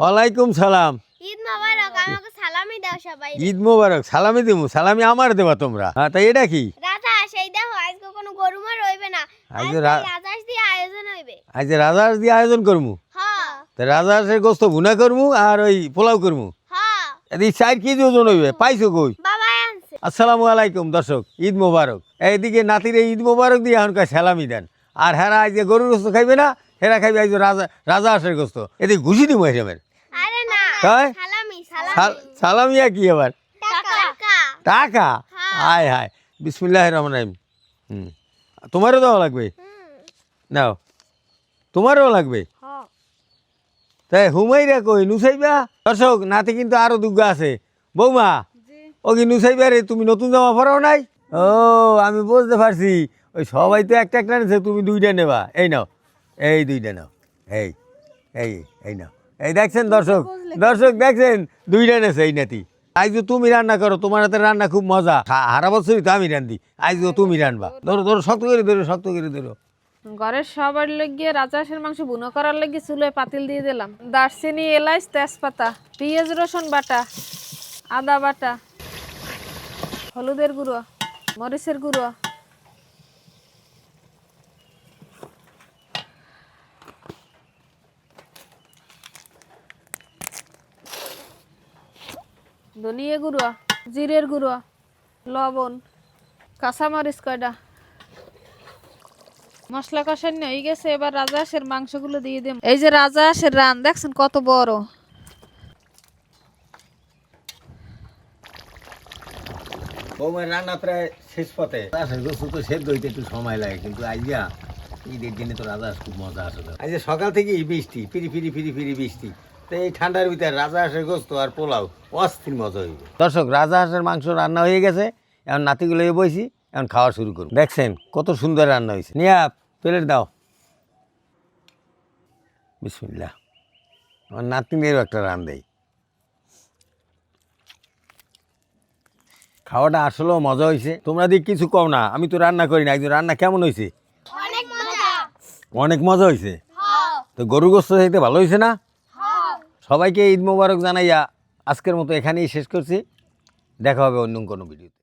ওয়ালাইকুম সালাম। ঈদ মোবারক। আমাকে সালামি দাও সবাই। ঈদ মোবারক। সালামি দিমু, সালামি আমার দেবা তোমরা। হ্যাঁ, তাই এটা কি? রাজা সেই দেখো আজকে কোনো গরু মার হইবে না, আজকে রাজাস দিয়ে আয়োজন হইবে। আজ রাজাহাঁস দিয়ে আয়োজন করমু। হ্যাঁ তা রাজাহাঁসের গোস্ত ভুনা করমু আর ওই পোলাও করমু। হ্যাঁ এদিকে 4 কেজি ওজন হইবে। পাইছো কই? বাবা আনছে। আসসালামু আলাইকুম দর্শক, ঈদ মোবারক। এইদিকে নাতিরে ঈদ মোবারক দিয়ে এখনকার সালামি দেন। আর হেরা আজকে গরুর গোস্ত খাইবে না, হেরা খাইবে আজ রাজাহাঁসের গোস্ত। এদিকে ঘুষি দিব হিসাবের। আরে না, তাই? সালামি সালামি। সালামিয়া কি আবার? টাকা। টাকা? হায় হায়, বিসমিল্লাহির রহমানির রহিম। তোমারও দেওয়া লাগবে? নাও, তোমারও লাগবে। হ্যাঁ তাই হুমাইরা কই নুসাইবা? দর্শক, নাতি কিন্তু আরো দুগ্গা আছে। বৌমা, ও কি নুসাইবা রে? তুমি নতুন জামা পরাও নাই? ও, আমি বুঝতে পারছি। ওই সবাই তো একটা একটা নিছে, তুমি 2টা নেবা। এই নাও, এই 2টা নাও। এই এই এই নাও। এই দেখছেন দর্শক, দর্শক দেখছেন 2টা নেছে এই নাতি। আইজো তুমি রান্না করো, তোমার হাতে রান্না খুব মজা। হারা বছরই তো আমি রান্ধি, আইজো তুমি রান্নবা। ধরো ধরো, শক্ত করে ধরো, শক্ত করে ধরো। ঘরের সবার লাগিয়ে রাজহাঁসের মাংস বুনো করার লাগিয়ে চুলোয় পাতিল দিয়ে দিলাম। দারচিনি, এলাচ, তেজপাতা, পেঁয়াজ, রসুন বাটা, আদা বাটা, হলুদের গুঁড়ো, মরিচের গুঁড়ো, ধনিয়া গুঁড়ো, জিরের গুঁড়ো, লবণ, কাঁচামরিচ কয়টা। মশলা কষানো হয়ে গেছে, এবার রাজহাঁসের মাংসগুলো দিয়ে দিই। এই যে রাজহাঁসের রান দেখছেন কত বড়। বৌমার রান্না প্রায় শেষ পথে। রাজহাঁসের গোস্ত তো সেদ্ধ হইতে একটু সময় লাগে, কিন্তু আইয়া ঈদের দিনে তো রাজহাঁস খুব মজা আসলে। আজ সকাল থেকে বৃষ্টি, ফিরি ফিরি ফিরি ফিরি বৃষ্টি। তো এই ঠান্ডার ভিতরে রাজহাঁসের গোস্ত আর পোলাও অস্থির মজা হইবে। দর্শক, রাজহাঁসের মাংস রান্না হয়ে গেছে। এখন নাতিগুলো বইছি, এখন খাওয়া শুরু করুন। দেখছেন কত সুন্দর রান্না হয়েছে। নিয়া প্লেট দাও। বিসমিল্লাহ। আমার নাতিনেরও একটা রান দেয়। খাওয়াটা আসলেও মজা হয়েছে। তোমরা দিক কিছু কও না, আমি তো রান্না করি না। একজন রান্না কেমন হয়েছে? অনেক মজা। অনেক মজা হয়েছে। হ্যাঁ তো গরু গোস্ত খাইতে ভালো হয়েছে না? হ্যাঁ। সবাইকে ঈদ মোবারক জানাইয়া আজকের মতো এখানেই শেষ করছি। দেখা হবে অন্য কোনো ভিডিওতে।